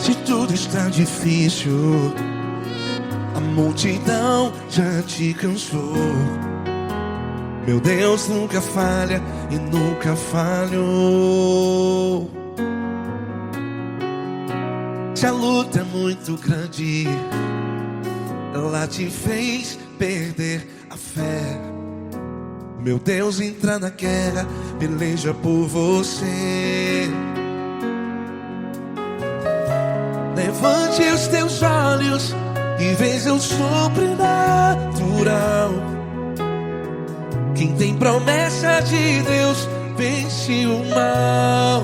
Se tudo está difícil, a multidão já te cansou. Meu Deus nunca falha e nunca falhou. Se a luta é muito grande, ela te fez perder a fé. Meu Deus entra na guerra, peleja por você. Levante os teus olhos e veja o sobrenatural. Quem tem promessa de Deus vence o mal.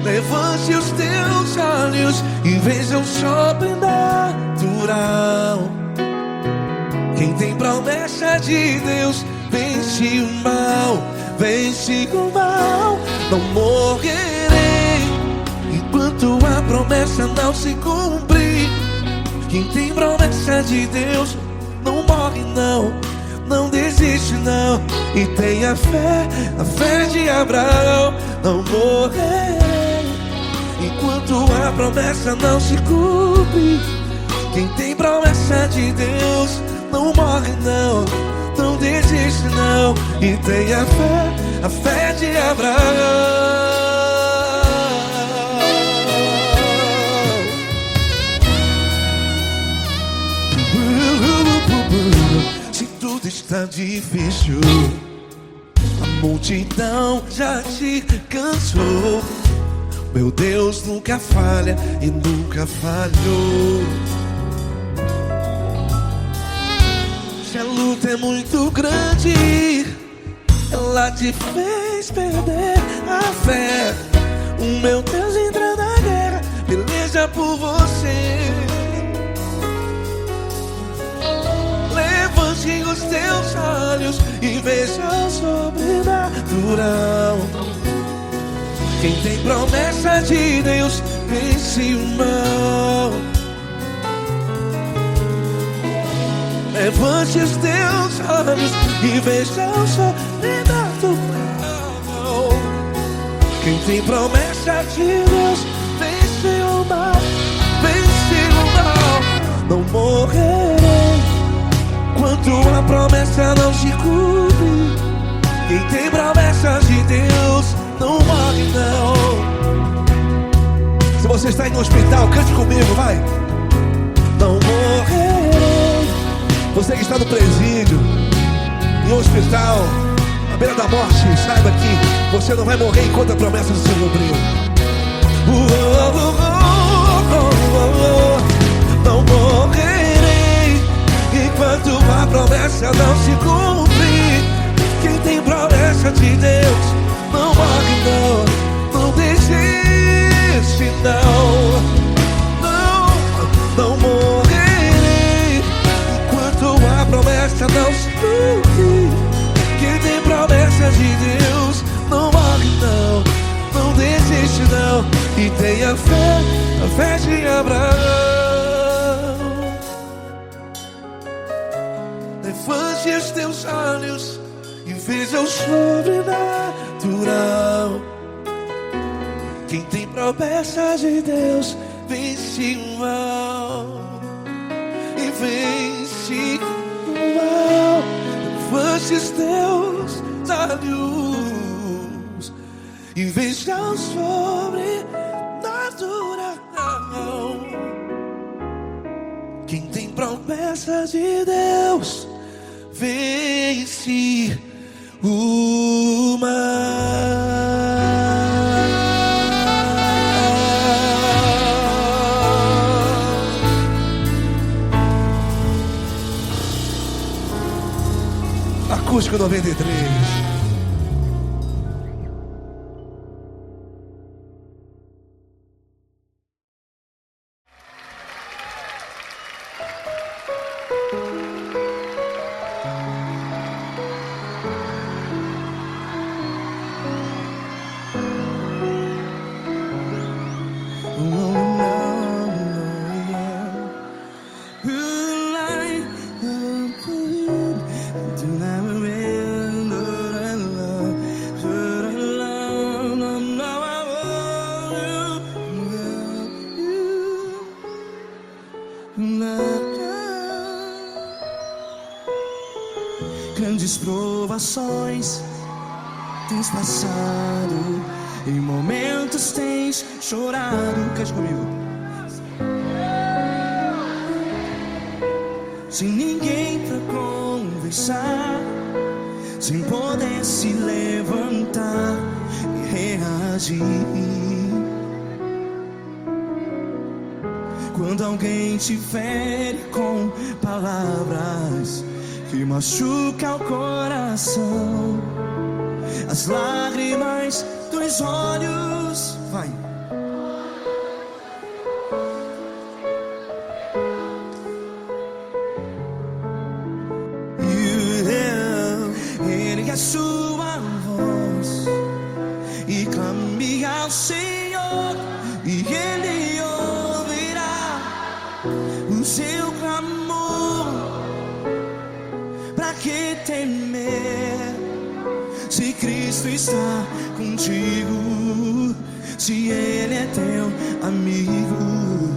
Levante os teus olhos e veja o sobrenatural. Quem tem promessa de Deus vence o mal. Vence o mal. Não morrerei enquanto a promessa não se cumprir. Quem tem promessa de Deus não morre não, não desiste não. E tenha fé, a fé de Abraão. Não morrerei enquanto a promessa não se cumpre. Quem tem promessa de Deus não morre não, não desiste não. E tenha fé, a fé de Abraão. Se tudo está difícil, a multidão já te cansou. Meu Deus nunca falha e nunca falhou. Se a luta é muito grande, ela te fez perder a fé. O meu Deus entra na guerra, peleja por você. Levante os teus olhos e veja o sobrenatural. Quem tem promessa de Deus vence o mal. Levante os teus olhos e veja o sobrenatural. Quem tem promessa de Deus vence o mal. Vence o mal. Não morrerei enquanto a promessa não se cumpre. Quem tem promessa de Deus não morre não. Se você está aí no hospital, cante comigo, vai. Não morrerei. Você que está no presídio, em um hospital, à beira da morte, saiba que você não vai morrer enquanto a promessa não se cumpriu. Não morrerei enquanto a promessa não se cumprir. Quem tem promessa de Deus não morre não, não desiste não. Não morrerei enquanto a promessa não se cumprir. Quem tem promessa de Deus não morre não, não desiste não. E tenha fé, a fé de Abraão. Levante os teus olhos e veja o sobrenatural. Quem tem promessa de Deus vence o mal. E vence o mal. Levante os teus olhos e veja o sobrenatural. Quem tem promessa de Deus vence o mal. Acústico 93. Do not remember grandes provações tens passado, em momentos tens chorado. Cante comigo. Sem ninguém pra conversar, sem poder se levantar e reagir. Quando alguém te fere com palavras que machucam o coração, as lágrimas dos olhos, vai. Ergue a sua voz e clame ao Senhor, e Ele ouvirá o seu clamor. Pra que temer, se Cristo está contigo? Se Ele é teu amigo,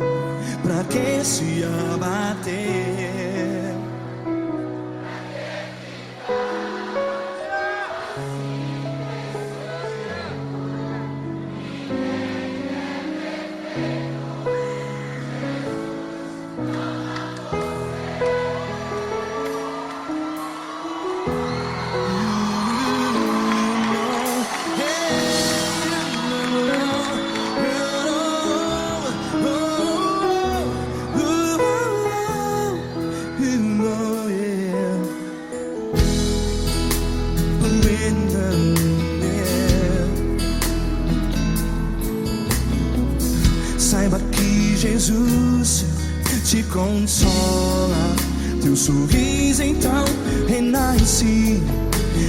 pra que se abater? Saiba que Jesus te consola, teu sorriso então renasce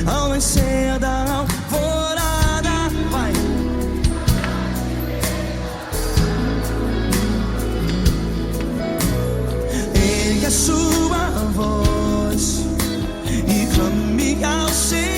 ao nascer da alvorada. Vai. Ergue a sua voz e clame ao Senhor.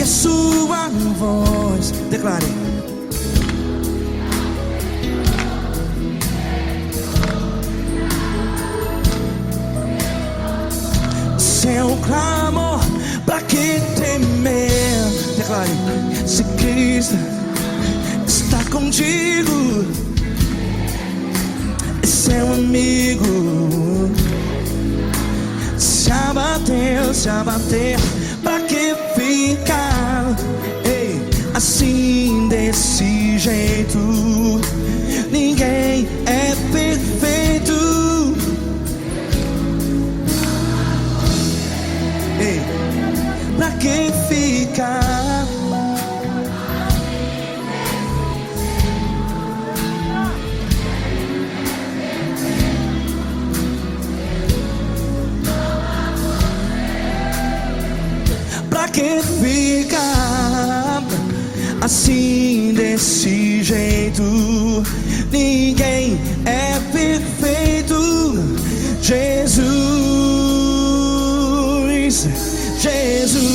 Sua voz, declare. Seu clamor, pra que temer? Declare. Se Cristo está contigo, é seu amigo. Se abater, pra que ficar assim desse jeito? Ninguém é perfeito. Pra que ficar? Pra que ficar assim assim, desse jeito. Ninguém é perfeito. Jesus, Jesus.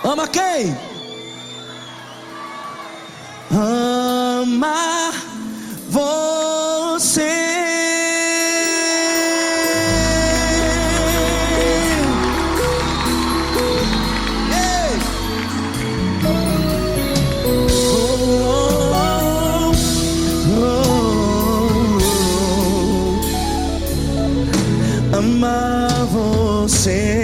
Ama quem? Ama você. Ei! Amar você.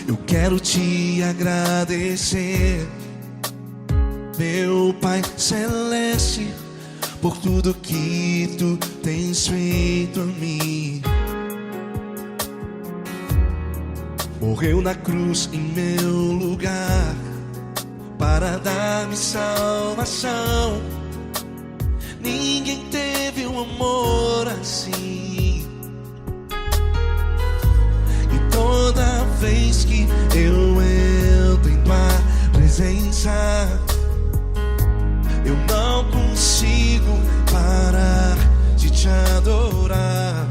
Eu quero te agradecer, meu Pai Celeste, por tudo que tu tens feito a mim. Morreu na cruz em meu lugar para dar-me salvação. Ninguém teve um amor assim. E toda vez que eu entro em tua presença, eu não consigo parar de te adorar.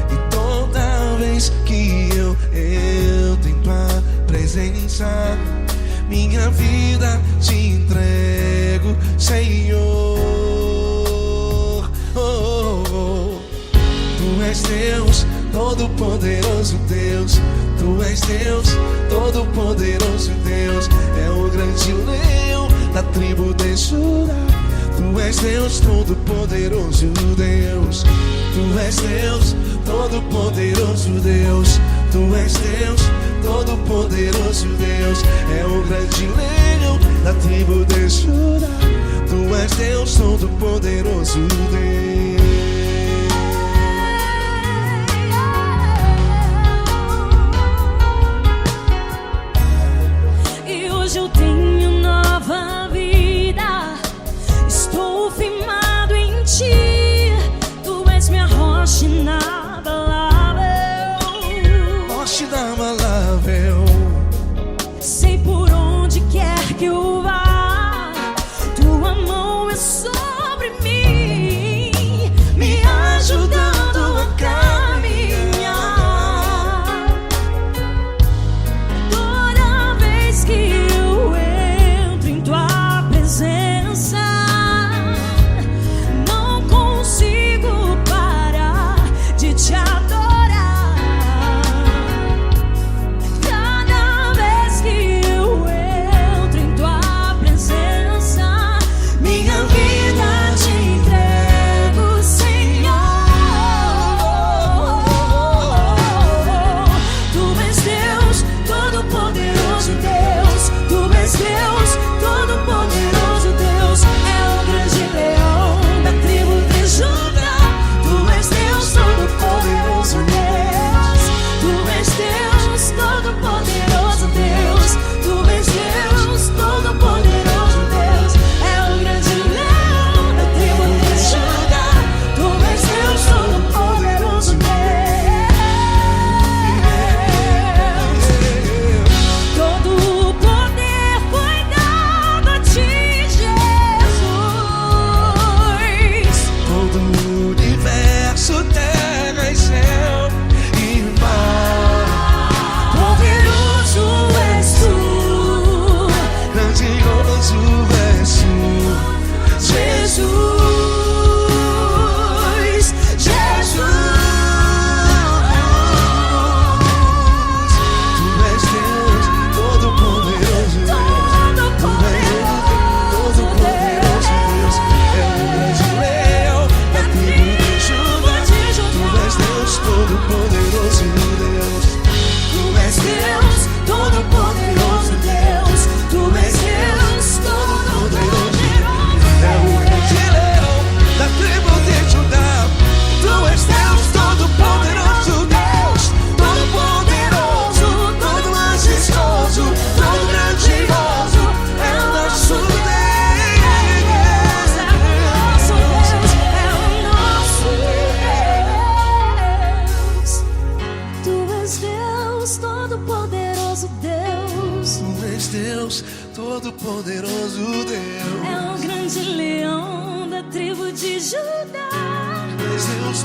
E toda vez que eu entro em tua presença, minha vida te entrego, Senhor. Tu és Deus, Todo-Poderoso Deus. Tu és Deus, Todo-Poderoso Deus. É o grande leão da tribo de Judá. Tu és Deus, Todo-Poderoso Deus. Tu és Deus, Todo-Poderoso Deus. Tu és Deus, Todo-Poderoso Deus. É o grande leão da tribo de Judá. Tu és Deus, Todo-Poderoso Deus. E hoje eu tenho nova vida. Estou firmado em ti. Tu és minha rocha inabalável. Rocha inabalável. Sei por onde quer que eu vá, tua mão é sobre mim.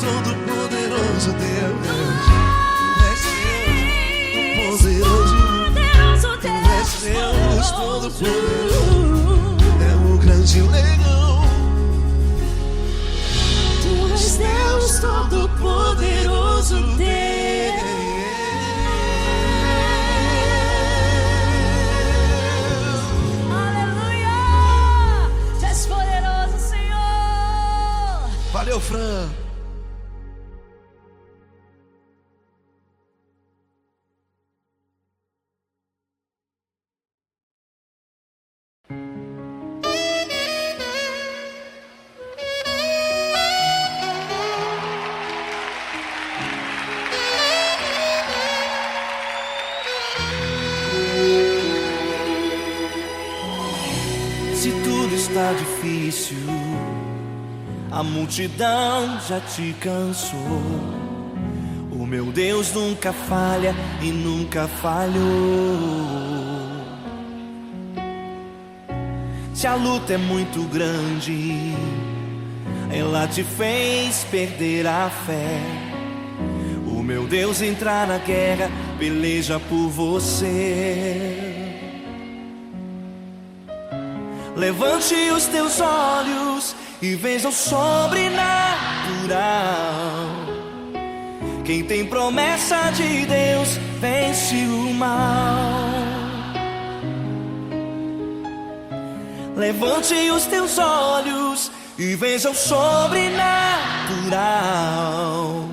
Todo-Poderoso Deus, és Deus, poderoso Deus, és Deus, todo-poderoso, é o grande leão. Tu és Deus Todo-Poderoso Deus. Aleluia! Tu és poderoso, Senhor. Valeu, Fran. Se tudo está difícil, a multidão já te cansou. O meu Deus nunca falha e nunca falhou. Se a luta é muito grande, ela te fez perder a fé. O meu Deus entrar na guerra, peleja por você. Levante os teus olhos e veja o sobrenatural. Quem tem promessa de Deus vence o mal. Levante os teus olhos e veja o sobrenatural.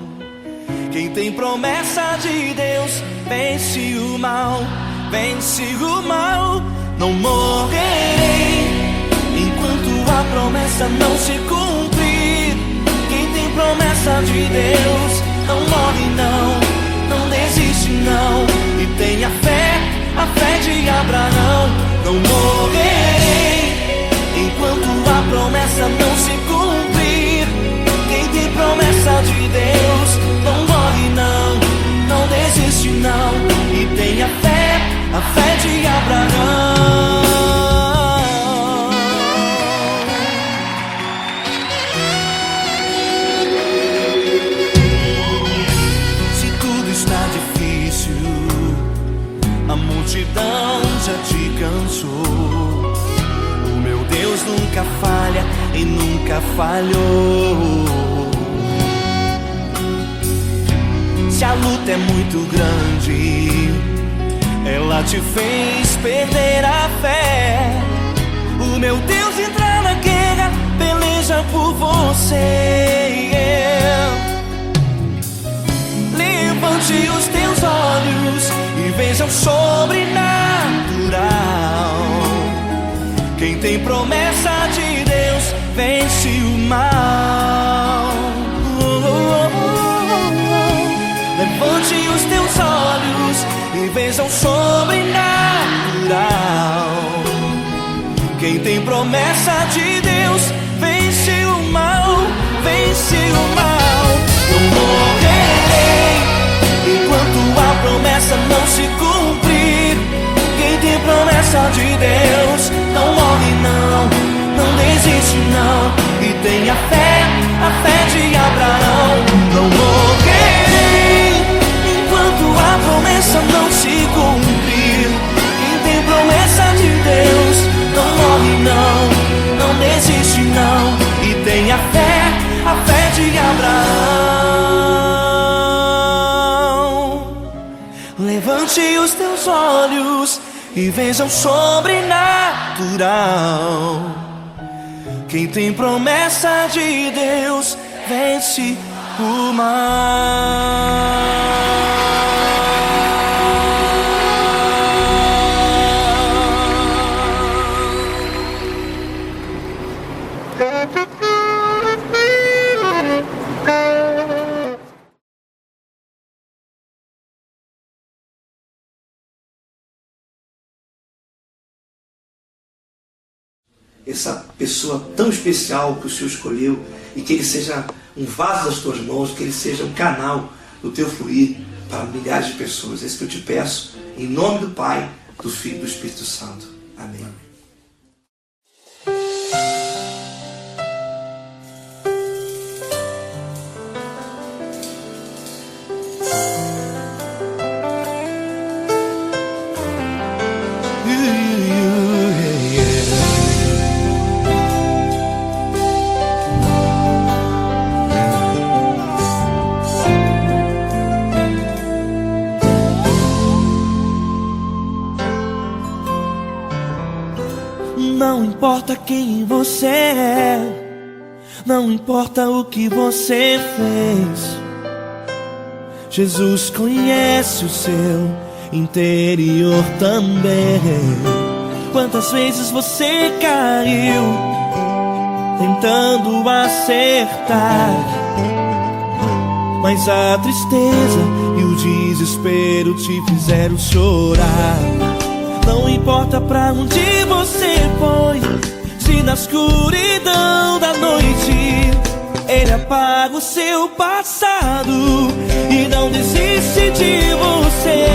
Quem tem promessa de Deus vence o mal. Vence o mal. Não morrerei enquanto a promessa não se cumprir. Quem tem promessa de Deus não morre não, não desiste não. E tenha fé, a fé de Abraão. Não morrerei enquanto a promessa não se cumprir. Quem tem promessa de Deus não morre não, não desiste não. E tenha fé, a fé de Abraão. A multidão já te cansou. O meu Deus nunca falha e nunca falhou. Se a luta é muito grande, ela te fez perder a fé. O meu Deus entrar na guerra, peleja por você. Levante os teus olhos e veja o sobrenatural. Quem tem promessa de Deus vence o mal. Levante os teus olhos e veja o sobrenatural. Quem tem promessa de Deus vence o mal. Vence o mal. Não morrerei enquanto a promessa não se cumprir. Quem tem promessa de Deus não morre não, não desiste não. E tenha fé, a fé de Abraão. Não morrerei enquanto a promessa não se cumprir. Quem tem promessa de Deus não morre não, não desiste não. E tenha fé, a fé de Abraão. Levante os teus olhos e veja o sobrenatural. Quem tem promessa de Deus vence o mal. Essa pessoa tão especial que o Senhor escolheu, e que ele seja um vaso das tuas mãos, que ele seja um canal do teu fluir para milhares de pessoas. É isso que eu te peço, em nome do Pai, do Filho e do Espírito Santo. Amém. você é, não importa o que você fez. Jesus conhece o seu interior também. Quantas vezes você caiu tentando acertar, mas a tristeza e o desespero te fizeram chorar. Não importa pra onde você foi, se na escuridão da noite Ele apaga o seu passado e não desiste de você.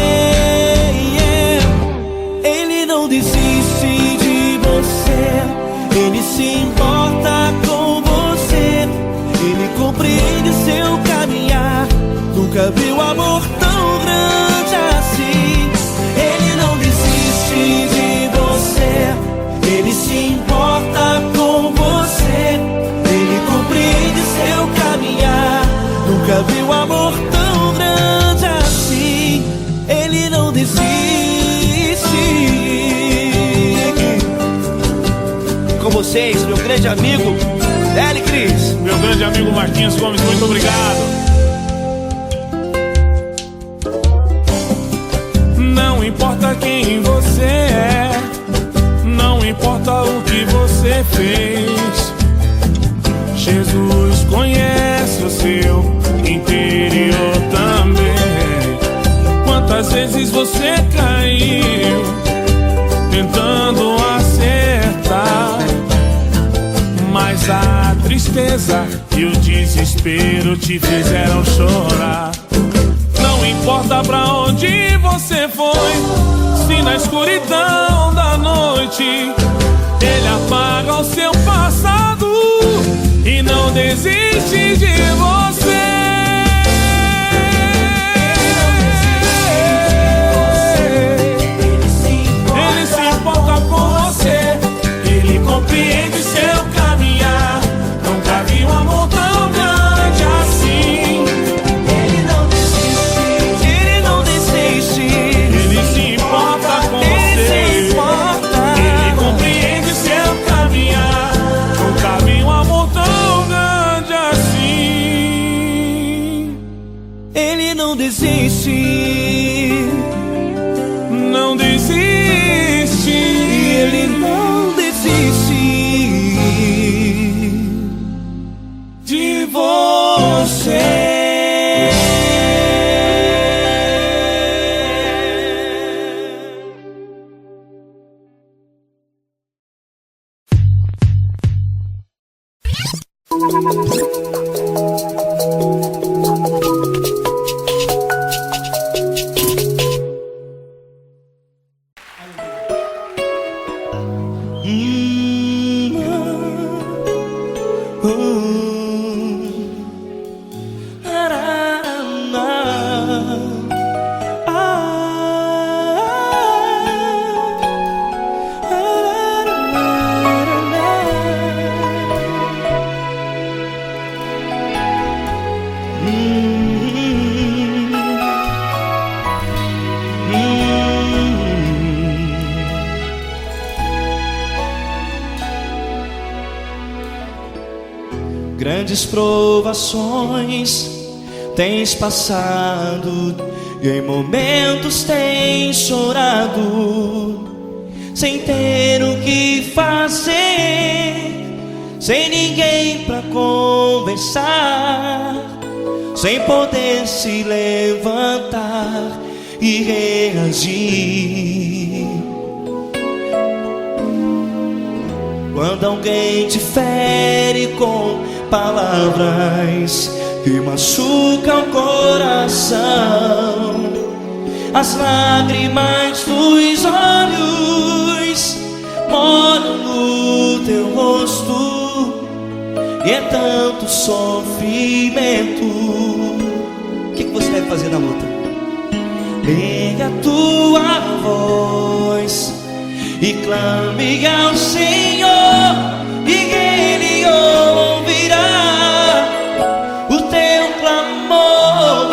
Ele não desiste de você, Ele se importa com você, Ele compreende seu caminhar. Nunca viu amor tão grande assim. Ele não desiste de você, Ele se importa com você, Ele compreende seu caminhar. Nunca viu amor tão grande assim. Ele não desiste. Com vocês, meu grande amigo L. Cris. Meu grande amigo Marquinhos Gomes, muito obrigado. Não importa quem você é, não importa o que você fez, Jesus conhece o seu interior também. Quantas vezes você caiu tentando acertar, mas a tristeza e o desespero te fizeram chorar. Não importa pra onde você foi, se na escuridão da noite Ele apaga o seu passado e não desiste de você. Ele se importa com você, Ele compreende seu caminhar. Nunca vi um amor tão grande assim. Ele não desiste, Ele não desiste. Ele se importa com você, Ele compreende seu caminhar. Nunca vi um amor tão grande assim. Ele não desiste, não desiste. Ele não desiste De você. Grandes provações tens passado e em momentos tens chorado, sem ter o que fazer, sem ninguém pra conversar, sem poder se levantar e reagir. Quando alguém te fere com palavras que machucam o coração, as lágrimas dos olhos molham no teu rosto, e é tanto sofrimento. O que você deve fazer na luta? Liga a tua voz e clame ao Senhor, e Ele ouvirá o teu clamor.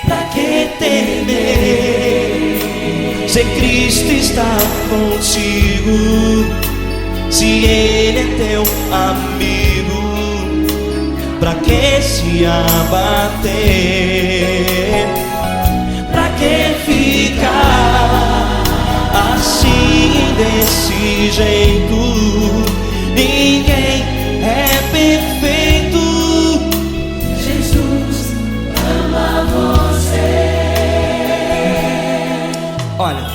Pra que temer, se Cristo está contigo? Se ele é teu amigo, pra que se abater? Pra que ficar assim desse jeito? Ninguém é perfeito. Jesus ama você. Olha,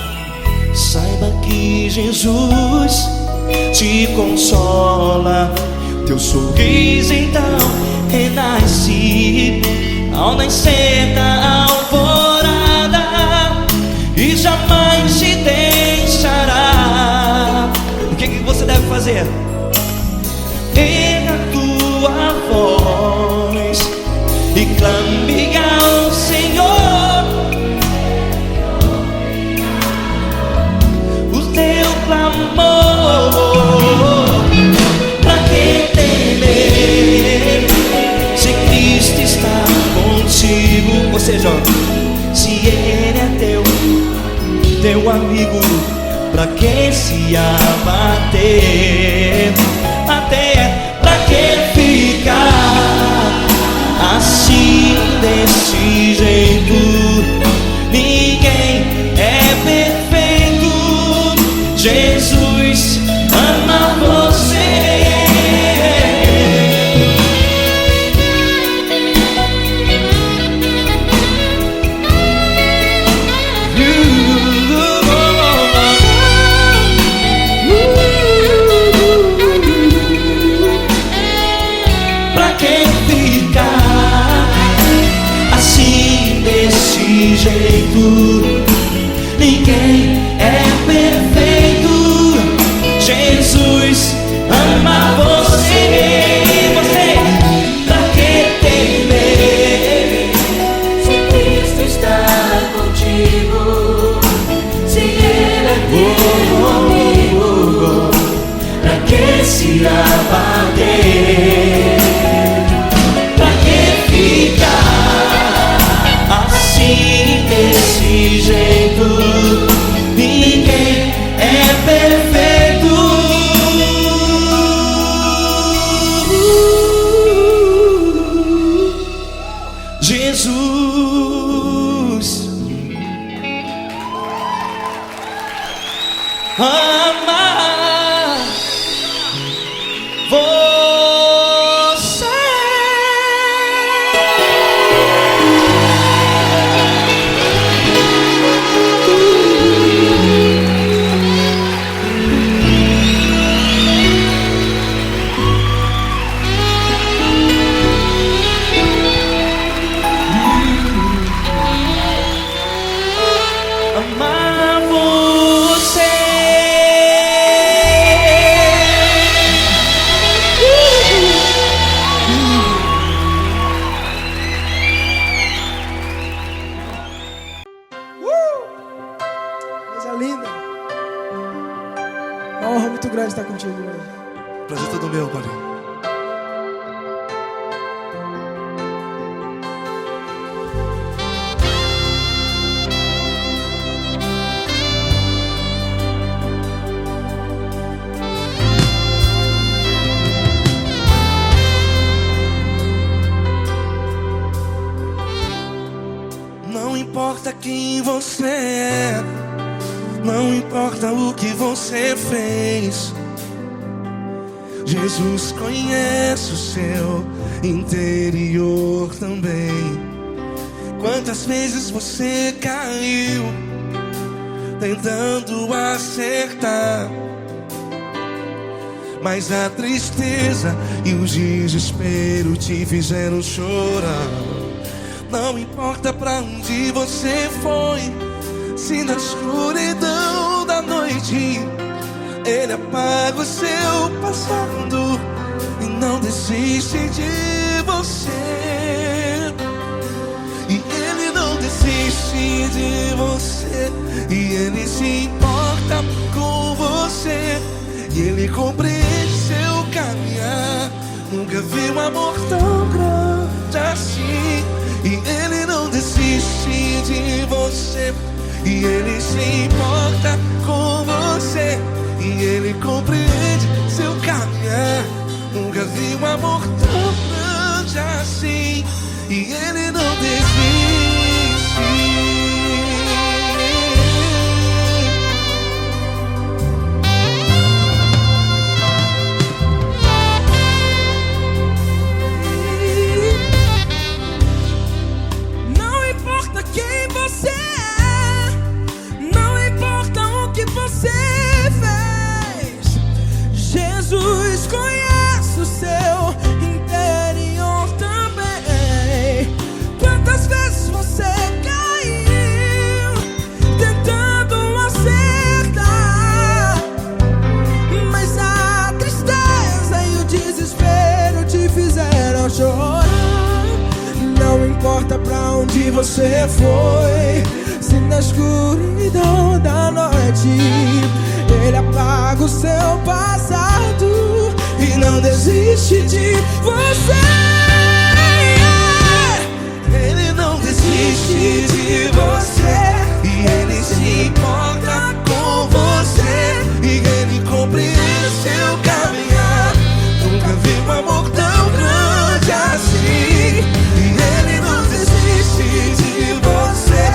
saiba que Jesus te consola. Teu sorriso então renasce ao nascer da alvorada e jamais te deixará. O que você deve fazer? Erga a tua voz e clame ao Senhor. O teu clamor, pra que temer se Cristo está contigo? Ou seja, se Ele é teu amigo, pra que se abater? Até pra que ficar assim desse jeito? Ninguém é perfeito. Jesus ama você. Pra que ficar assim desse jeito? Ninguém é perfeito. Jesus ama você. Pra que temer Se Cristo está contigo, se Ele é teu amigo, pra que se abater? Pra que ficar assim desse jeito? Ninguém é perfeito. Jesus ama você. Amar você. Coisa linda. Uma honra muito grande estar contigo hoje. Prazer todo meu, Paulinho. Não importa quem você é, não importa o que você fez, Jesus conhece o seu interior também. Quantas vezes você caiu tentando acertar, mas a tristeza e o desespero te fizeram chorar. Não importa pra onde você foi, se na escuridão da noite Ele apaga o seu passado e não desiste de você. E Ele não desiste de você, e Ele se importa com você, e Ele compreende seu caminhar. Nunca vi um amor tão grande assim. E Ele não desiste de você, e Ele se importa com você, e Ele compreende e Ele não desiste. Não importa quem você é, não importa o que você fez, Jesus conhece o seu interior também. Quantas vezes você caiu tentando acertar, mas a tristeza e o desespero te fizeram chorar. Não importa pra onde você foi, se na escuridão da noite Ele apaga o seu passado e não desiste de você. Ele não desiste de você, e Ele se importa com você, e Ele compreende seu caminhar. Nunca vi um amor tão grande assim. E Ele não desiste de você,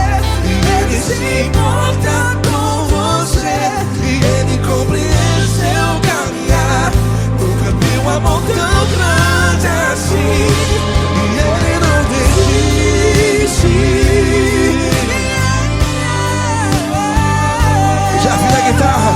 e Ele se importa com você, e Ele compreende seu caminhar. Nunca vi um amor tão grande assim. E Ele não desiste. Já vi a guitarra.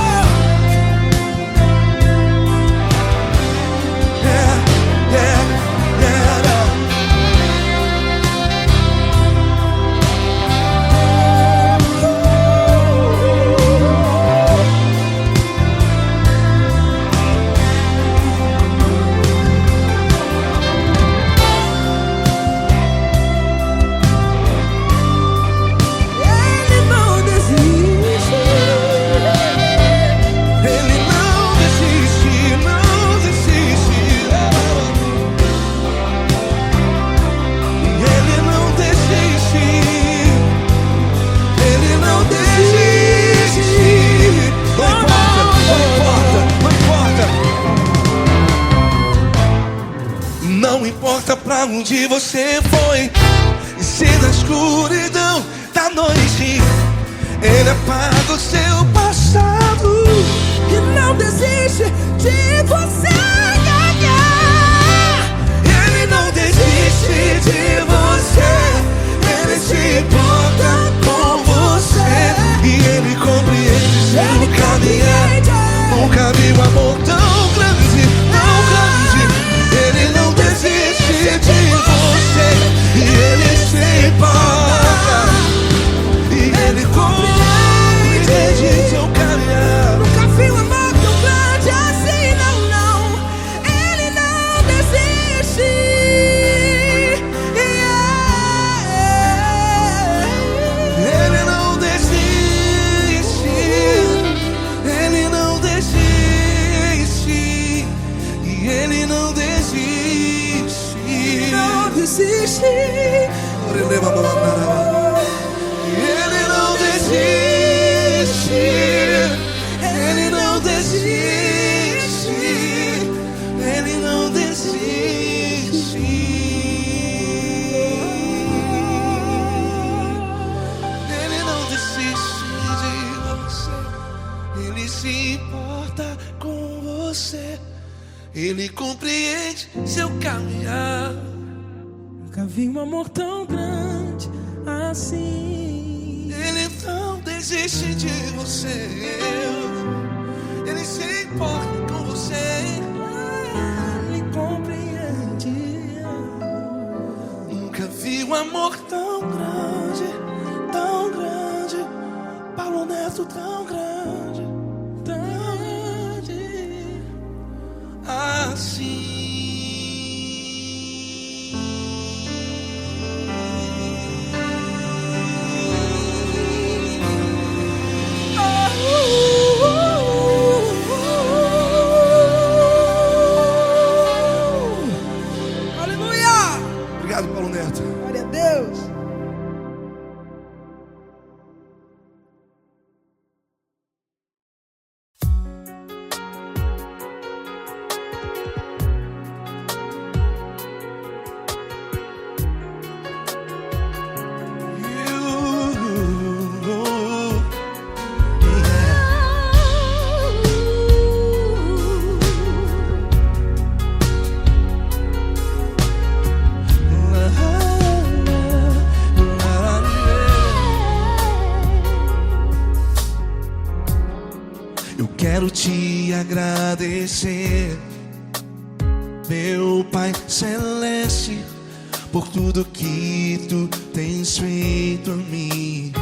Não importa pra onde você foi, e se na escuridão da noite Ele apaga o seu passado E não desiste de você. Ele não desiste de você, Ele se importa com você, e Ele compreende seu caminhar. Nunca vi um amor tão grande, tão grande. Ele não desiste de você, e Ele se importa, e Ele compreende seu caminhar. Nunca vi um amor tão grande assim, não, não. Ele não desiste. Ele não desiste, Ele não desiste, e Ele não desiste. Não desiste. Ele não desiste, Ele não desiste, Ele não desiste. Ele não desiste de você, Ele se importa com você, Ele compreende seu caminhar. Nunca vi um amor tão grande assim. Ele não desiste de você, Ele se importa com você, Ele compreende. nunca vi um amor tão grande, tão grande. Paulo Neto tão grande, tão grande assim. Obrigado, Paulo Neto. Glória a Deus. quero te agradecer, meu Pai Celeste, por tudo que tu tens feito a mim.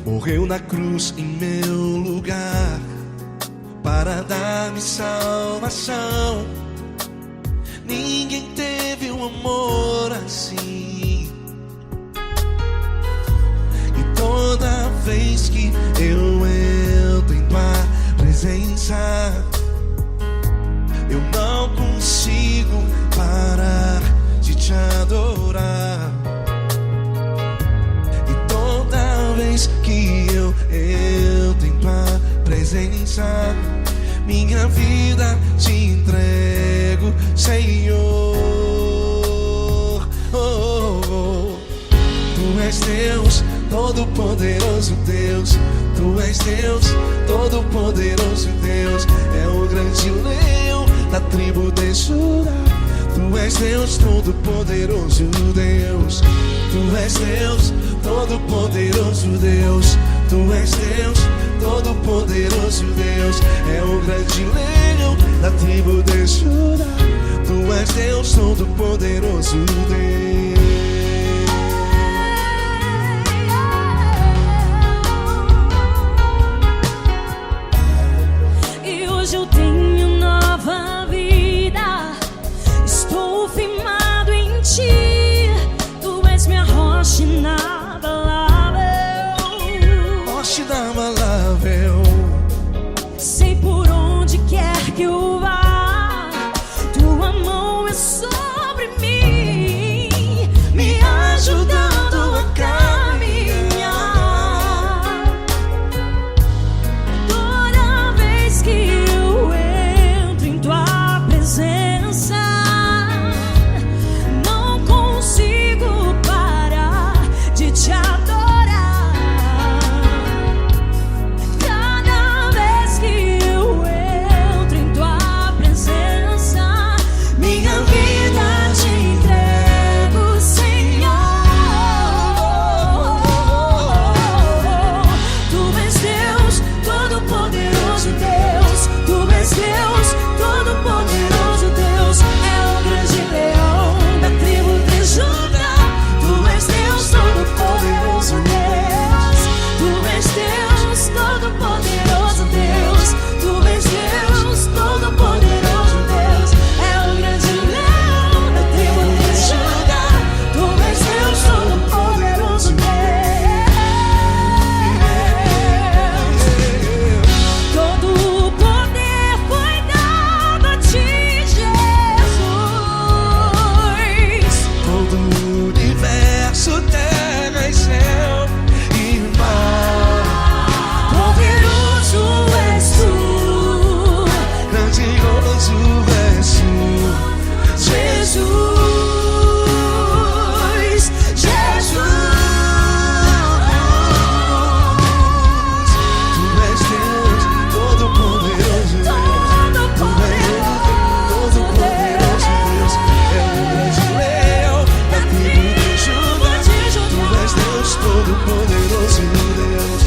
Morreu na cruz em meu lugar para dar-me salvação. Ninguém teve um amor assim. E toda vez que eu entro em tua presença, eu não consigo parar de te adorar. E toda vez que eu entro em tua presença, minha vida te entrego, Senhor. Tu és Deus, Todo-Poderoso Deus. Tu és Deus, Todo-Poderoso Deus. É o grande leão da tribo de Judá. Tu és Deus, Todo-Poderoso Deus. Tu és Deus, Todo-Poderoso Deus. Tu és Deus, Todo-Poderoso Deus. É o grande leão da tribo de Judá. Tu és Deus, Todo-Poderoso Deus. E hoje eu tenho nova vida. Estou firmado em ti. Tu és minha rocha inabalável. Rocha inabalável. Sei por onde quer que eu vá, tua mão é sobre mim, me ajudando a caminhar. Toda vez que eu entro em tua presença, não consigo parar de te adorar. Cada vez que eu entro em tua presença, minha vida te entrego, Senhor. Tu és Deus, Todo-Poderoso Deus. Tu és Deus, Todo-Poderoso Deus. É o grande leão da tribo de Judá. Tu és Deus, Todo-Poderoso Deus. Tu és Deus, Todo-Poderoso Deus. Tu és Deus, Todo-Poderoso Deus. É o grande leão da tribo de Judá. Tu és Deus, Todo-Poderoso Deus. Todo o poder foi dado a ti, Jesus. Todo o universo, terra e céu e mar. Poderoso és tu, Grandioso és tu, Jesus. Jesus. Tu és Deus, Todo-Poderoso Deus. Tu és Todo-Poderoso Deus. É o grande leão da tribo de Judá. Tu és Deus, Todo-Poderoso Deus.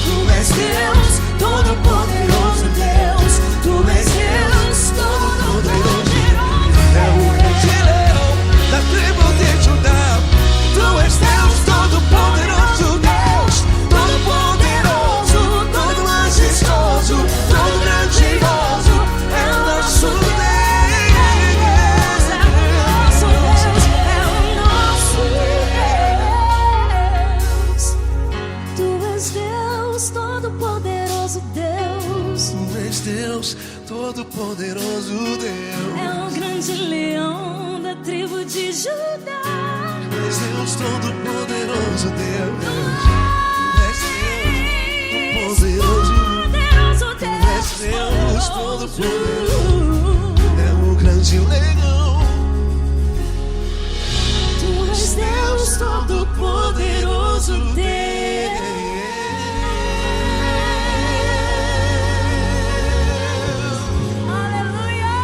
Tu és Deus, Todo-Poderoso Deus. Tu és Deus, Todo-Poderoso. É o grande leão da tribo de Judá. Tu és Deus, Todo-Poderoso Deus. Todo-Poderoso, todo majestoso, todo grandioso. É o nosso Deus. É o nosso Deus. Tu és Deus, Todo-Poderoso Deus. Tu és Deus, Todo-Poderoso Deus. É o grande leão da tribo de Judá. Tu és Deus, Todo-Poderoso Deus. Tu és Deus, Todo-Poderoso. Poderoso Tu és Deus, Deus. Todo-Poderoso. É o grande leão. Tu és Deus, Todo-Poderoso Deus. Aleluia!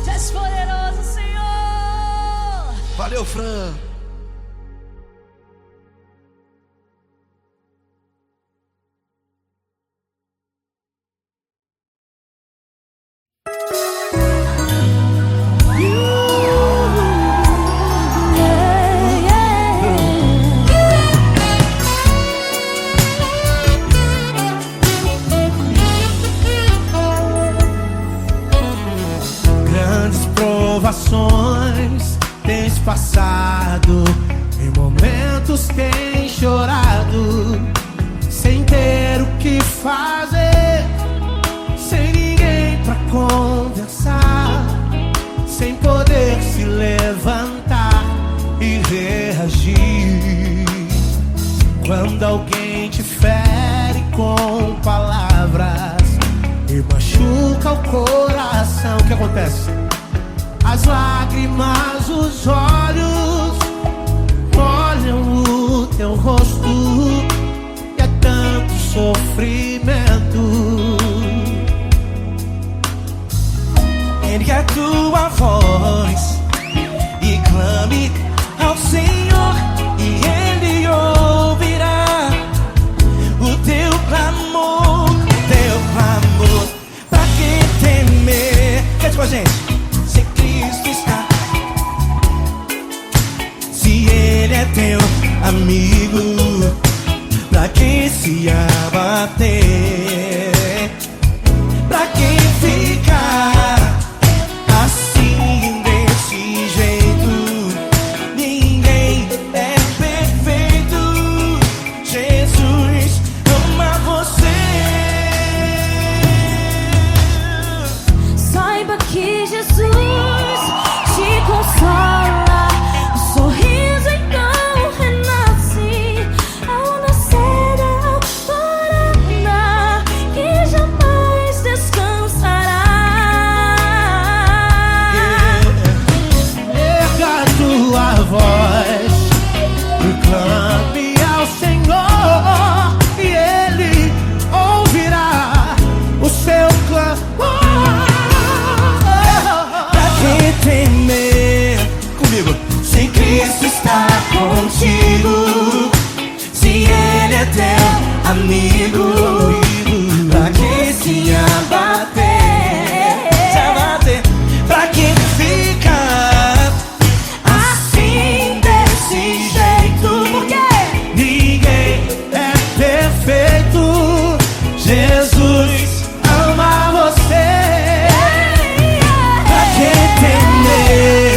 Tu és poderoso, Senhor. Valeu, Fran. provações tens passado, em momentos tens chorado, sem ter o que fazer, sem ninguém pra conversar, sem poder se levantar e reagir. Quando alguém te fere com palavras e machuca o coração, o que acontece? As lágrimas, os olhos molham o teu rosto, e é tanto sofrimento. Ergue a tua voz e clame ao Senhor, e Ele ouvirá o teu clamor, teu clamor. Pra que temer? Cante com a gente. Se Cristo está, se Ele é teu amigo, pra que se abater? Pra que ficar assim desse jeito? Ninguém é perfeito. Jesus ama você. Saiba que Jesus te consola, o sorriso então renasce ao nascer da alvorada, que jamais descansará. Erga a tua voz, proclame ao Senhor, e Ele ouvirá o seu clamor. Pra que temer? Comigo. Se Cristo está contigo, se Ele é teu amigo, pra que se abater? Se abater. Pra que ficar assim desse jeito? Porque Ninguém é perfeito. Jesus ama você. Pra que temer?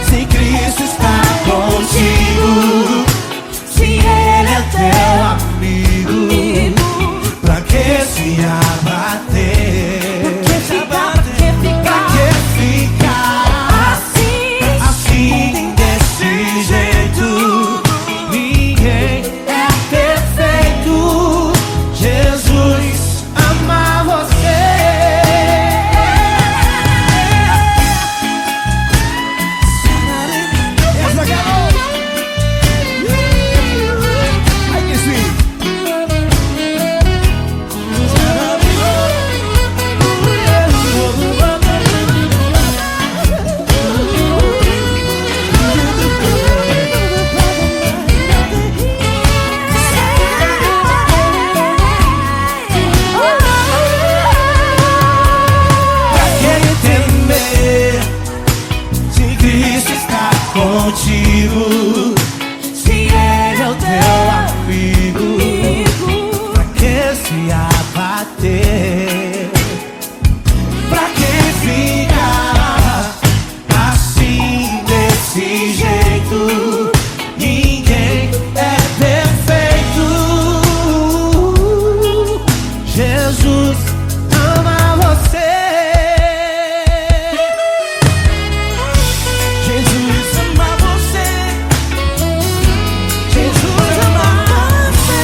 Se Cristo está contigo, se Ele é Teu amigo, pra que se abater? Pra que ficar assim desse jeito? Ninguém é perfeito. Jesus ama você. Essa galera. Ai, que sweet. Pra que temer? Se Cristo está contigo, se Ele é o teu amigo, pra que se abater? Pra que ficar assim desse jeito? Ninguém é perfeito. Jesus ama você. Jesus ama você. Jesus ama você.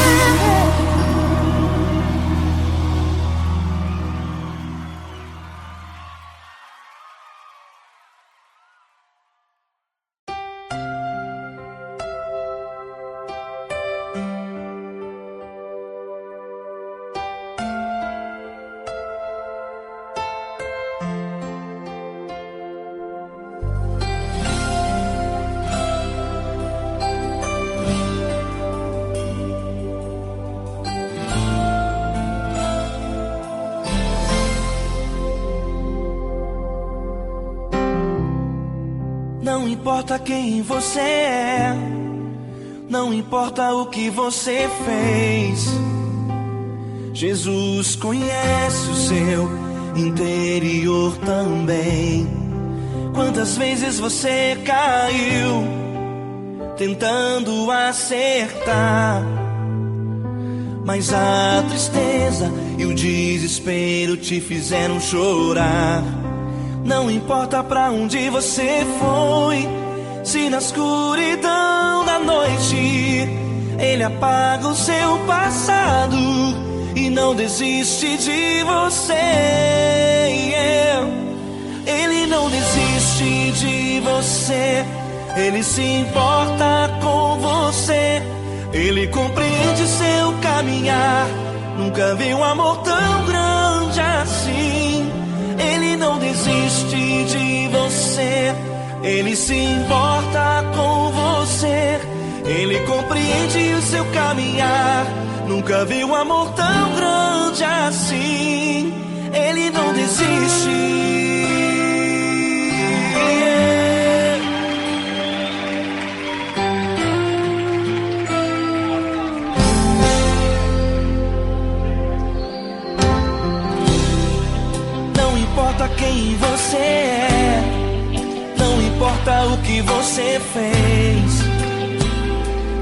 Não importa quem você é, não importa o que você fez, Jesus conhece o seu interior também. Quantas vezes você caiu tentando acertar, mas a tristeza e o desespero te fizeram chorar. Não importa pra onde você foi, se na escuridão da noite Ele apaga o seu passado e não desiste de você. Ele não desiste de você, Ele se importa com você. Ele compreende seu caminhar, nunca vi um amor tão grande assim. Ele não desiste de você, Ele se importa com você. Ele compreende o seu caminhar, nunca vi um amor tão grande assim. Ele não desiste. Não importa quem você é, não importa o que você fez,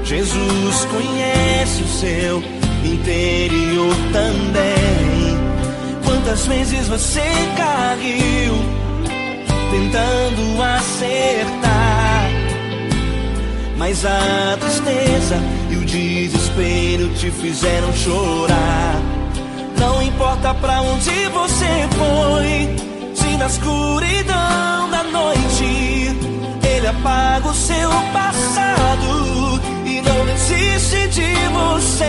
Jesus conhece o seu interior também. Quantas vezes você caiu tentando acertar, mas a tristeza e o desespero te fizeram chorar. Não importa pra onde você foi, se na escuridão da noite Ele apaga o seu passado e não desiste de você.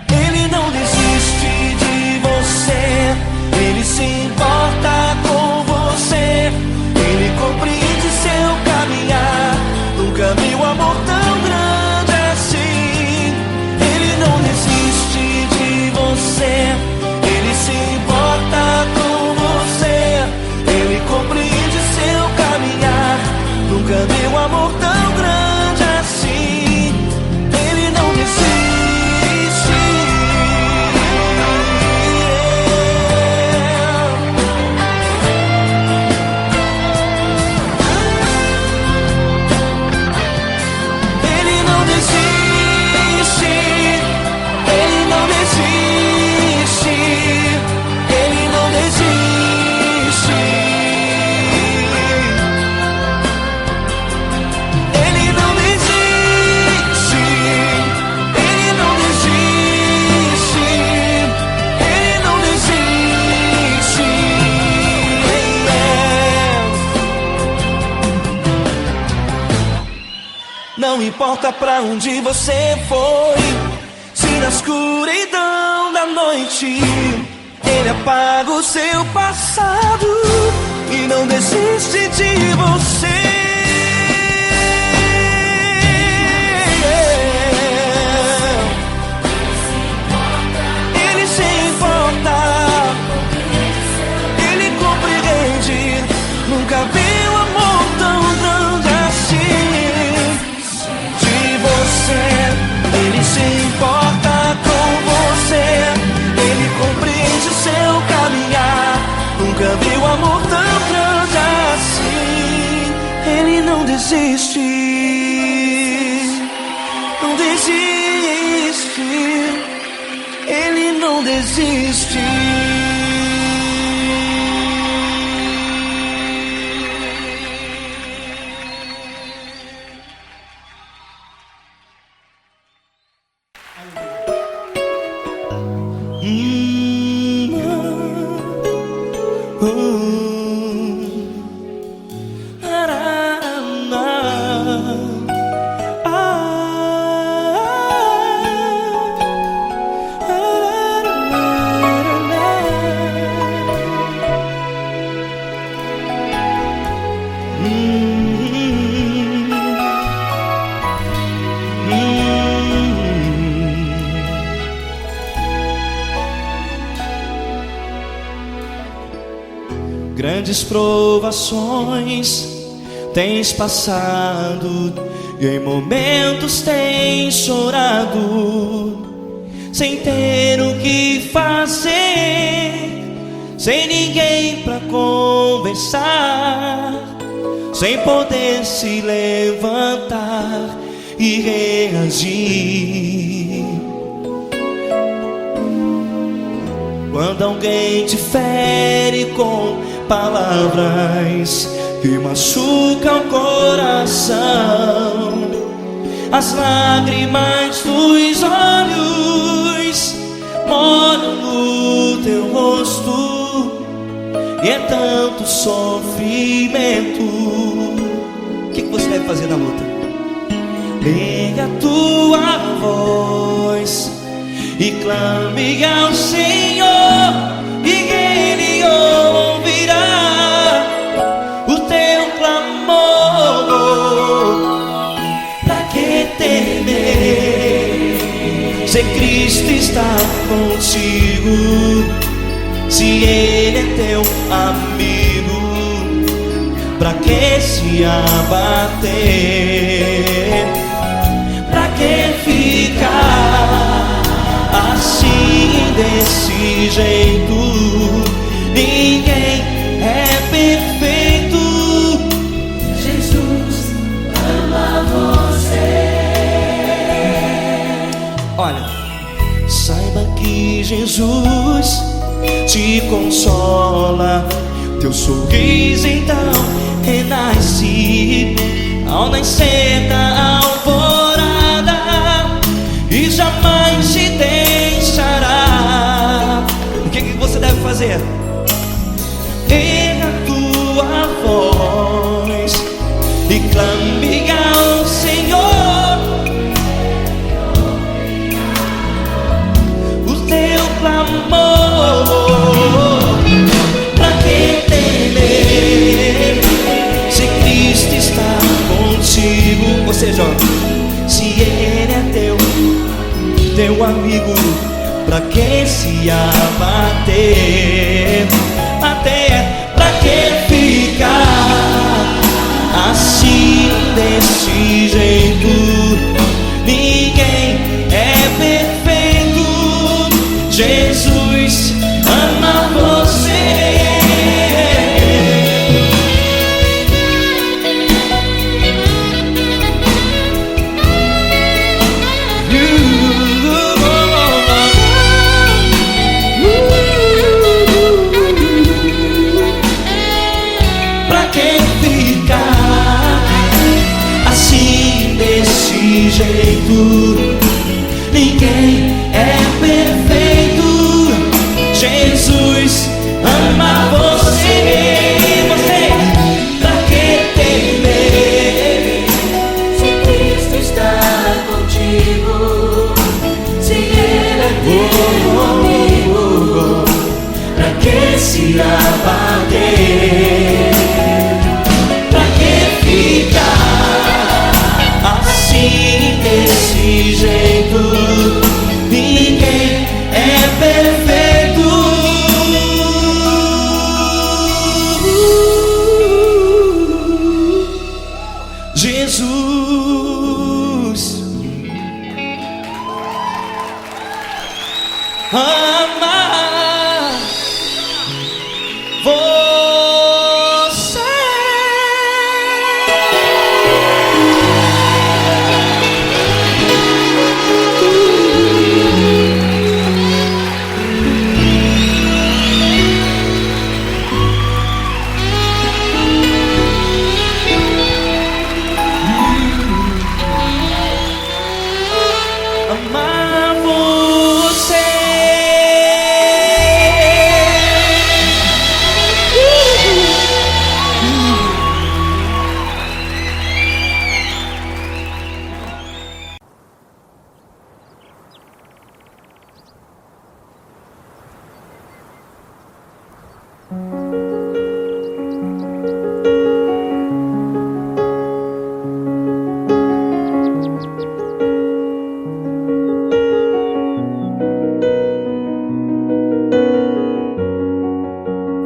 Ele não desiste de você, Ele se importa com você. Ele compreende seu caminhar, nunca vi um amor tão grande assim. Ele não desiste de você, Ele se importa com você. Ele compreende seu caminhar, nunca vi um amor tão grande assim. Ele não desiste. Ele não desiste. Ele não desiste. Ele não desiste. Ele não desiste. Ele não desiste. Ele não desiste. Não importa pra onde você foi, se na escuridão da noite Ele apaga o seu passado e não desiste de você. Ele se importa, Ele compreende, nunca vi um amor tão grande assim. De você, Ele se importa com você. Ele compreende o seu caminhar, nunca vi um amor tão grande assim. Ele não desiste, não desiste. Ele não desiste. Grandes provações tens passado e em momentos tens chorado, sem ter o que fazer, sem ninguém pra conversar, sem poder se levantar e reagir. Quando alguém te fere com palavras que machucam o coração, as lágrimas dos olhos molham no teu rosto, e é tanto sofrimento. O que você deve fazer na luta? Erga a tua voz e clame ao Senhor, e Ele ouvirá o teu clamor. Pra que temer, se Cristo está contigo, se Ele é teu amigo? Pra que se abater? Pra que ficar assim, desse jeito? Ninguém é perfeito. Jesus ama você. Olha, saiba que Jesus te consola. Teu sorriso então renasce ao nascer da alvorada, e jamais te deixará. O que você deve fazer? Erga a tua voz e clame ao Senhor, o teu clamor. Pra que temer, se Cristo está contigo? Ou seja, se Ele é teu amigo, pra que se abater? Até pra que ficar assim, desse jeito? Ninguém é perfeito. Jesus ama você. Pra que ficar assim, desse jeito? Ninguém é perfeito. Jesus ama você. Pra que temer, Se Cristo está contigo, se Ele é teu amigo, pra que se abater? Pra que ficar assim, desse jeito? Ninguém é perfeito. Jesus ama você. Amar você.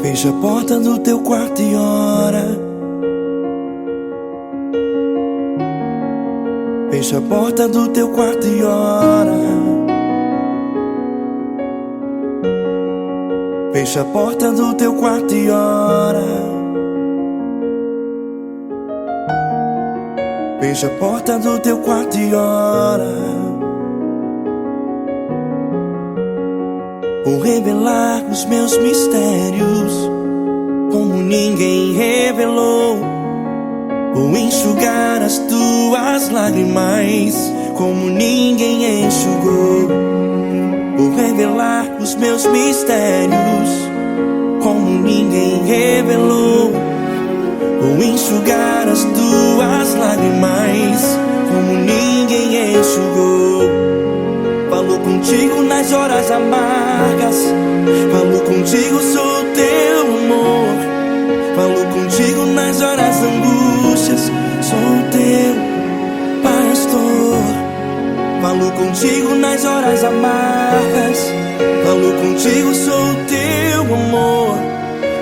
Fecha a porta do teu quarto e ora. Fecha a porta do teu quarto e ora. Fecha a porta do teu quarto e ora. Fecha a porta do teu quarto e ora. Vou revelar os meus mistérios como ninguém revelou. Vou enxugar as tuas lágrimas como ninguém enxugou. Vou revelar os meus mistérios como ninguém revelou. Vou enxugar as tuas lágrimas como ninguém enxugou. Falo contigo nas horas amargas, falo contigo, sou teu amor. Falo contigo nas horas angústias, sou teu pastor. Falo contigo nas horas amargas, falo contigo, sou teu amor.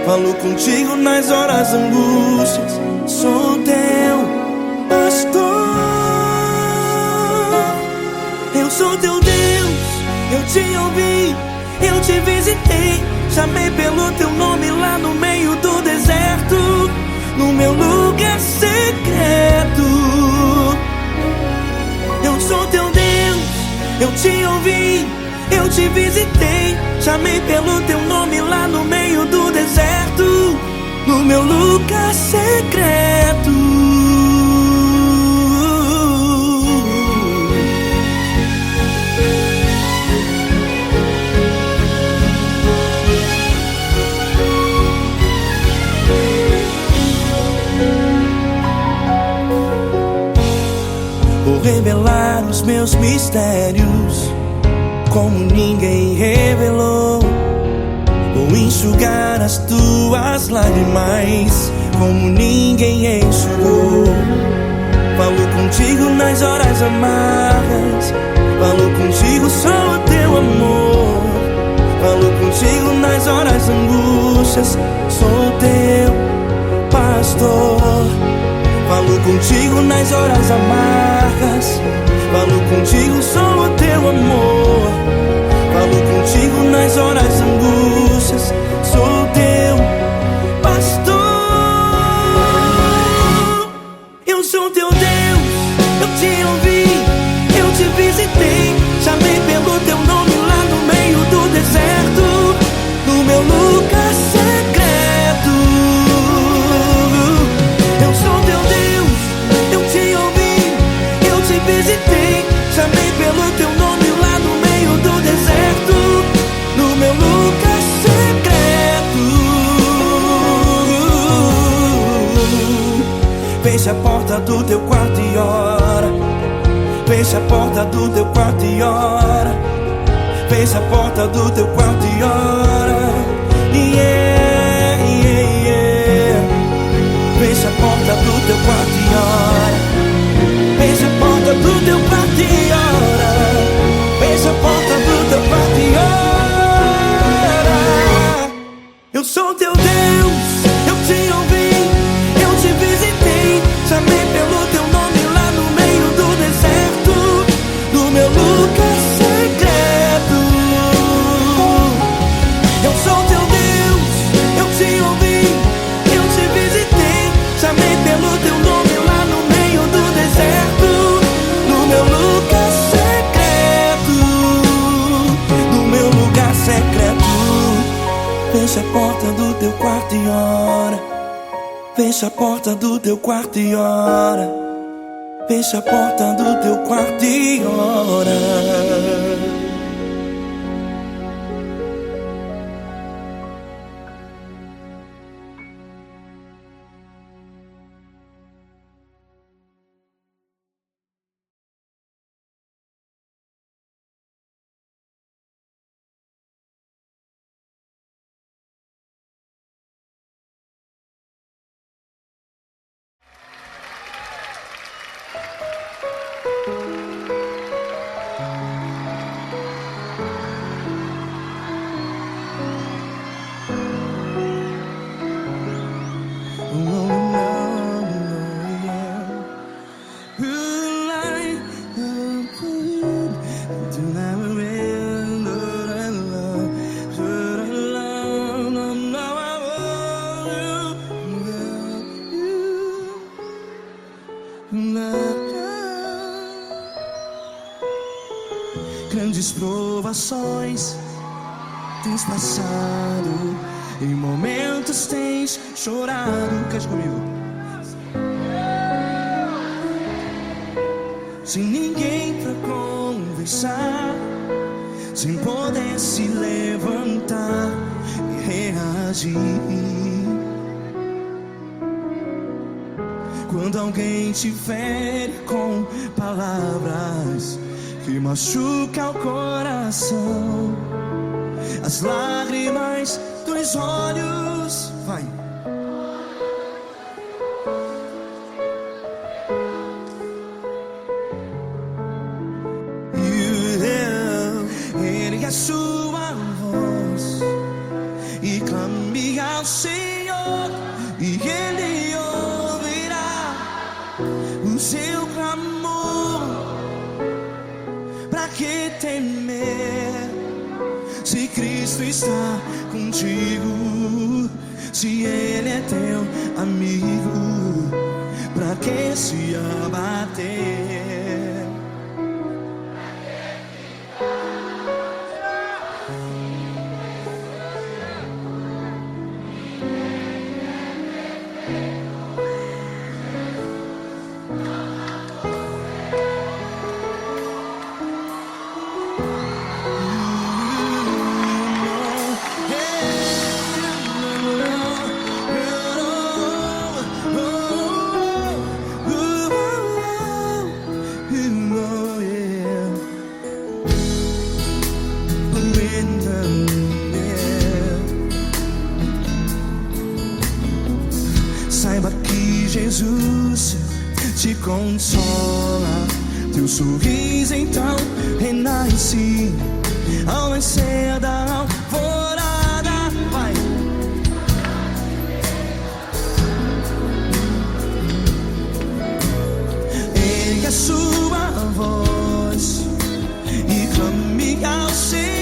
Falo contigo nas horas angústias, sou teu pastor. Eu sou teu Deus, eu te ouvi, eu te visitei. Chamei pelo teu nome lá no meio do deserto, no meu lugar secreto. Eu sou teu Deus, eu te ouvi, eu te visitei. Chamei pelo teu nome lá no meio do deserto, no meu lugar secreto. Vou revelar os meus mistérios como ninguém revelou. Vou enxugar as tuas lágrimas como ninguém enxugou. Falo contigo nas horas amargas, falo contigo, sou teu amor. Falo contigo nas horas angústias, sou teu pastor. Falo contigo nas horas amargas, falo contigo, sou o teu amor. Falo contigo nas horas angústias, sou teu pastor. Eu sou teu Deus, eu te ouvi, eu te visitei. Chamei pelo teu nome lá no meio do deserto, no meu lugar secreto. Eu sou teu Deus, eu te ouvi, eu te visitei. Chamei pelo teu nome lá no meio do deserto, no meu lugar secreto. Fecha a porta do teu quarto e ora. Fecha a porta do teu quarto e ora. Fecha a porta do teu quarto e ora. Yeah, yeah, yeah. Fecha a porta do teu quarto e ora. Fecha a porta do teu quarto e ora. Fecha a porta do teu quarto e ora. Eu sou teu Deus, eu te ouvi, eu te visitei. Chamei pelo teu nome lá no meio do deserto, no meu lugar secreto. Eu sou teu Deus, eu te ouvi, eu te visitei. Chamei pelo teu nome lá no meio do deserto, no meu lugar secreto, no meu lugar secreto. Fecha a porta do teu quarto e ora. Fecha a porta do teu quarto e ora. Fecha a porta do teu quarto e ora. grandes provações tens passado, em momentos tens chorado. Cante comigo. Sem ninguém pra conversar, sem poder se levantar e reagir. Quando alguém te fere com palavras que machucam o coração, as lágrimas dos olhos, vai. Ergue a sua voz e clame ao Senhor, e Ele ouvirá o seu clamor. Pra que temer, se Cristo está contigo? Se Ele é teu amigo, pra que se abater? Saiba que Jesus te consola, teu sorriso então renasce ao nascer da alvorada. Vai. Ergue a sua voz e clame ao Senhor.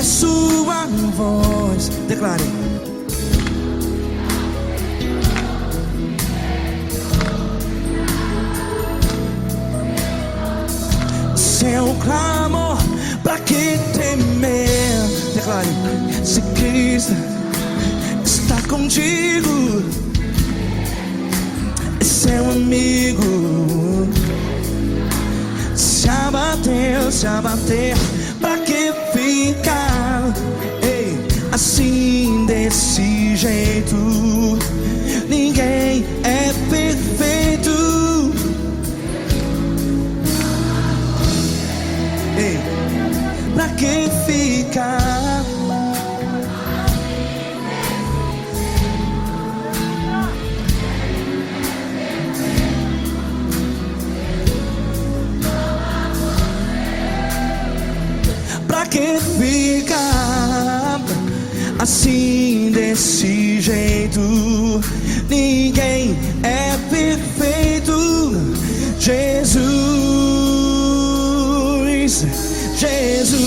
Sua voz, declare. Seu clamor, pra que temer? Declare. Se Cristo está contigo, é seu amigo. Se abater, pra que ficar assim desse jeito? Ninguém é perfeito. Pra que ficar? Pra que ficar assim desse jeito. Ninguém é perfeito. Jesus, Jesus.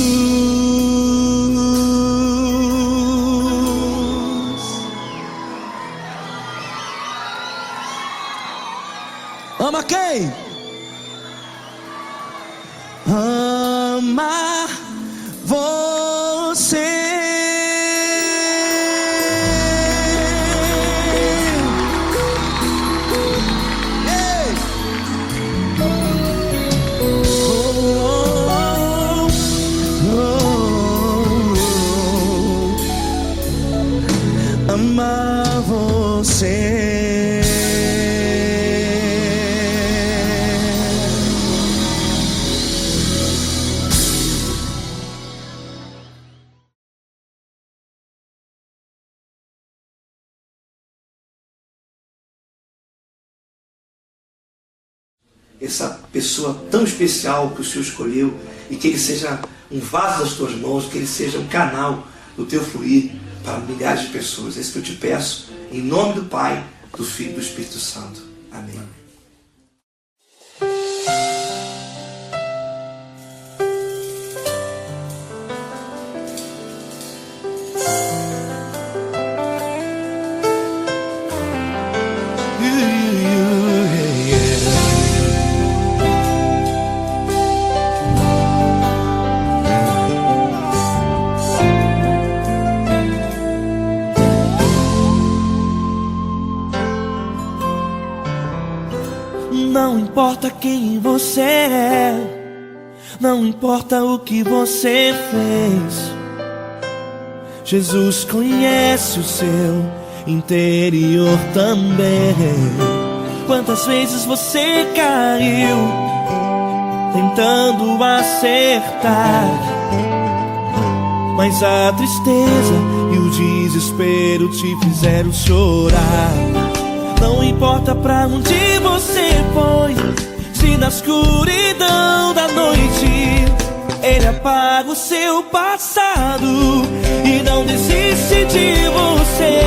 Ama quem? Ama você. Ei. Ama você. Essa pessoa tão especial que o Senhor escolheu, e que ele seja um vaso das tuas mãos, que ele seja um canal do teu fluir para milhares de pessoas. É isso que eu te peço, em nome do Pai, do Filho e do Espírito Santo. Amém. Não importa quem você é, não importa o que você fez, Jesus conhece o seu interior também. Quantas vezes você caiu tentando acertar, mas a tristeza e o desespero te fizeram chorar. Não importa pra onde você foi, se na escuridão da noite Ele apaga o seu passado e não desiste de você.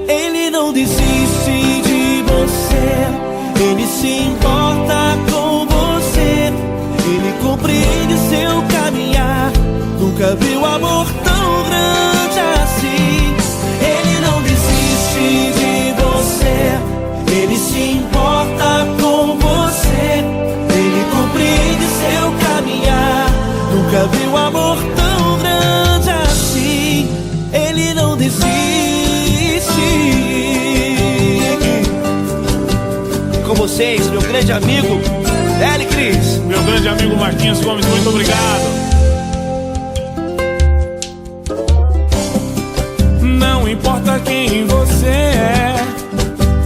Ele não desiste de você, Ele se importa com você, Ele compreende seu caminhar. Nunca viu amor tão grande assim. Ele não desiste de você, Ele se importa com você, Ele compreende seu caminhar. Nunca viu amor tão grande assim. Ele não desiste. Com vocês, meu grande amigo L. Cris. Meu grande amigo Marquinhos Gomes, muito obrigado. Não importa quem você é,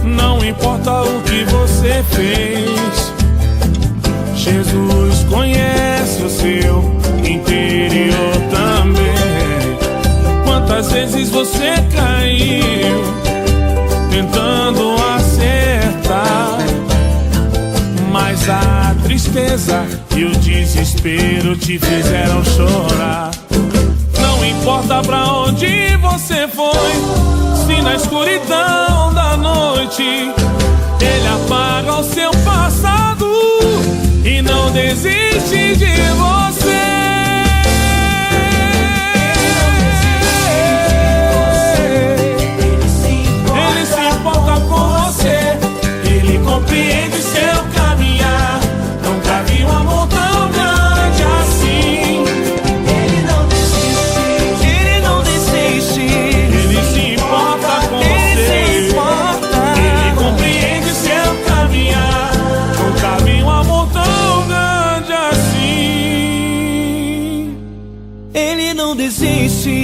não importa o que você fez, Jesus conhece o seu interior também. Quantas vezes você caiu tentando acertar, mas a tristeza e o desespero te fizeram chorar. Não importa pra onde você foi, se na escuridão da noite Ele apaga o seu passado e não desiste de você. Ele se importa com você, Ele compreende seu caminhar. Nunca vi um amor tão grande assim. Ele não desiste, Ele não desiste. Ele se importa com você, Ele compreende seu caminhar. Nunca vi um amor tão grande assim. Ele não desiste,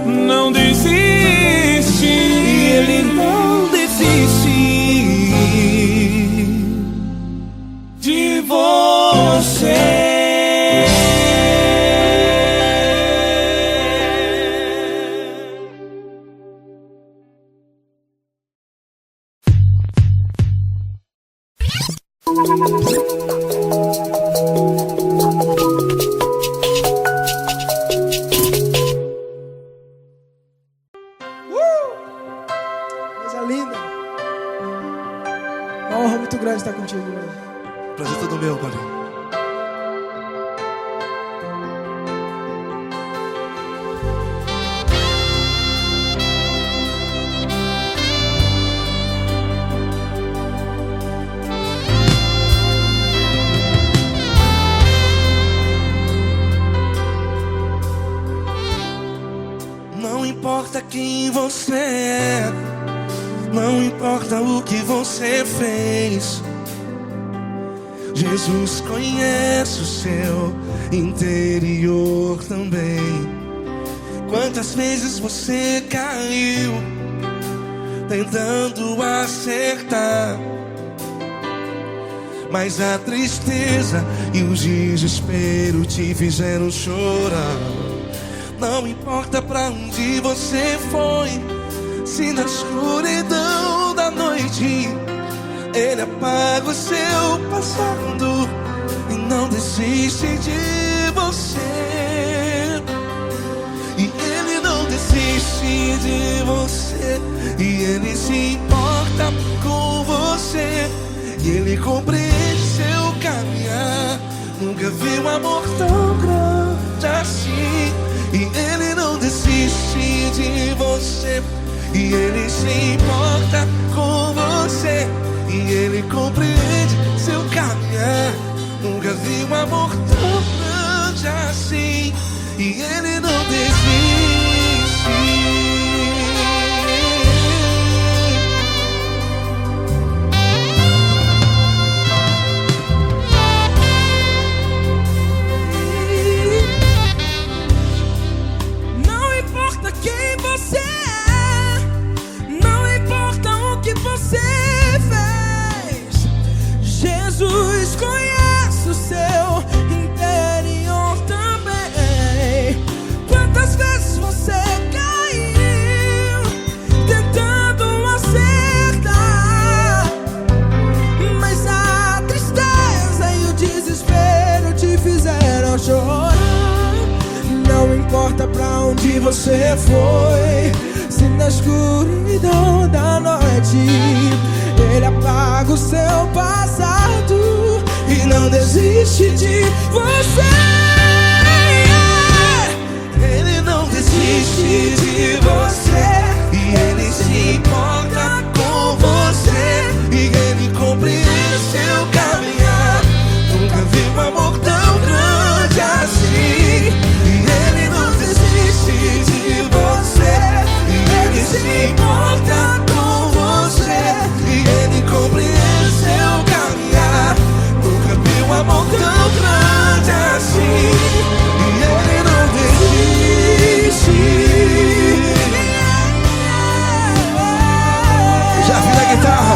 não desiste. Ele não desiste De você. uma honra muito grande estar contigo. Prazer todo meu, Paulinho. Não importa quem você é, não importa o que você fez, Jesus conhece o seu interior também. Quantas vezes você caiu tentando acertar, mas a tristeza e o desespero te fizeram chorar. Não importa pra onde você foi, se na escuridão da noite Ele apaga o seu passado e não desiste de você. E Ele não desiste de você, e Ele se importa com você, e Ele compreende seu caminhar. Nunca vi um amor tão grande assim. E Ele não desiste de você, e Ele se importa com você, e Ele compreende seu caminhar. Nunca vi um amor tão grande assim. E Ele não desiste. Jesus conhece o seu interior também. Quantas vezes você caiu tentando acertar, mas a tristeza e o desespero te fizeram chorar. Não importa pra onde você foi, se na escuridão da noite Ele apaga o seu passado e não desiste de você. Ele não desiste de você, e Ele se importa com você, e Ele compreende seu caminhar. Nunca vi um amor tão grande assim. E Ele não desiste de você, e Ele se importa com você, e Ele compreende seu caminhar. Nunca vi um amor tão grande assim. E Ele não desiste. Já vi na guitarra.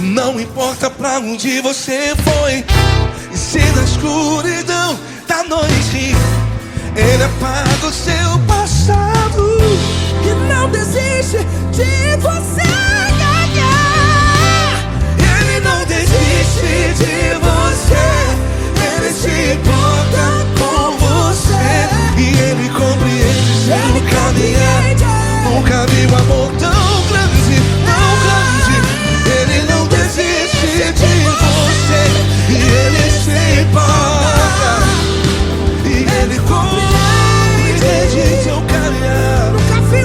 Não importa pra onde você foi, e se na escuridão da noite Ele apaga o seu passado E não desiste de você. Ele não desiste de você, Ele se importa com você, e Ele compreende seu caminhar. Nunca vi um amor tão grande, tão grande. Ele não desiste de você, e Ele se importa, e Ele compreende seu caminhar. Nunca vi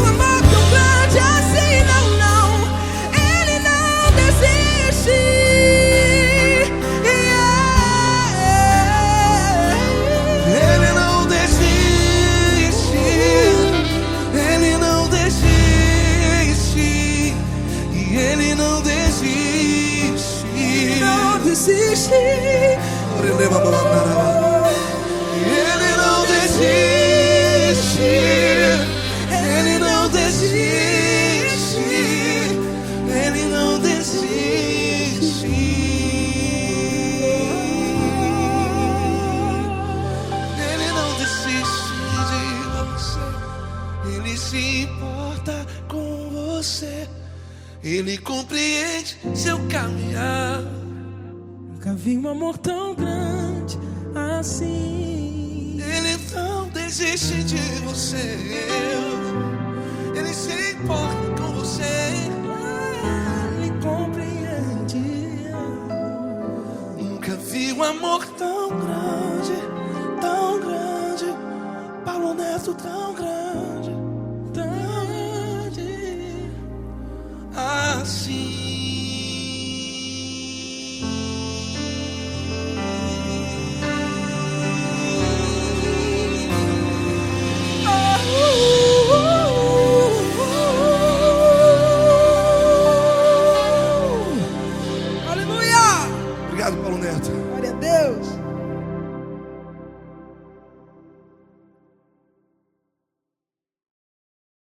desiste. Ele não desiste. Ele não desiste. Ele não desiste. Ele não desiste de você. Ele se importa com você. Ele compreende seu caminhar. Nunca vi um amor tão grande assim. Ele não desiste de você. Ele se importa com você. Ele compreende. Nunca vi um amor tão grande, tão grande. Paulo Neto tão grande, tão grande assim. Aleluia! Obrigado, Paulo Neto. Glória a Deus.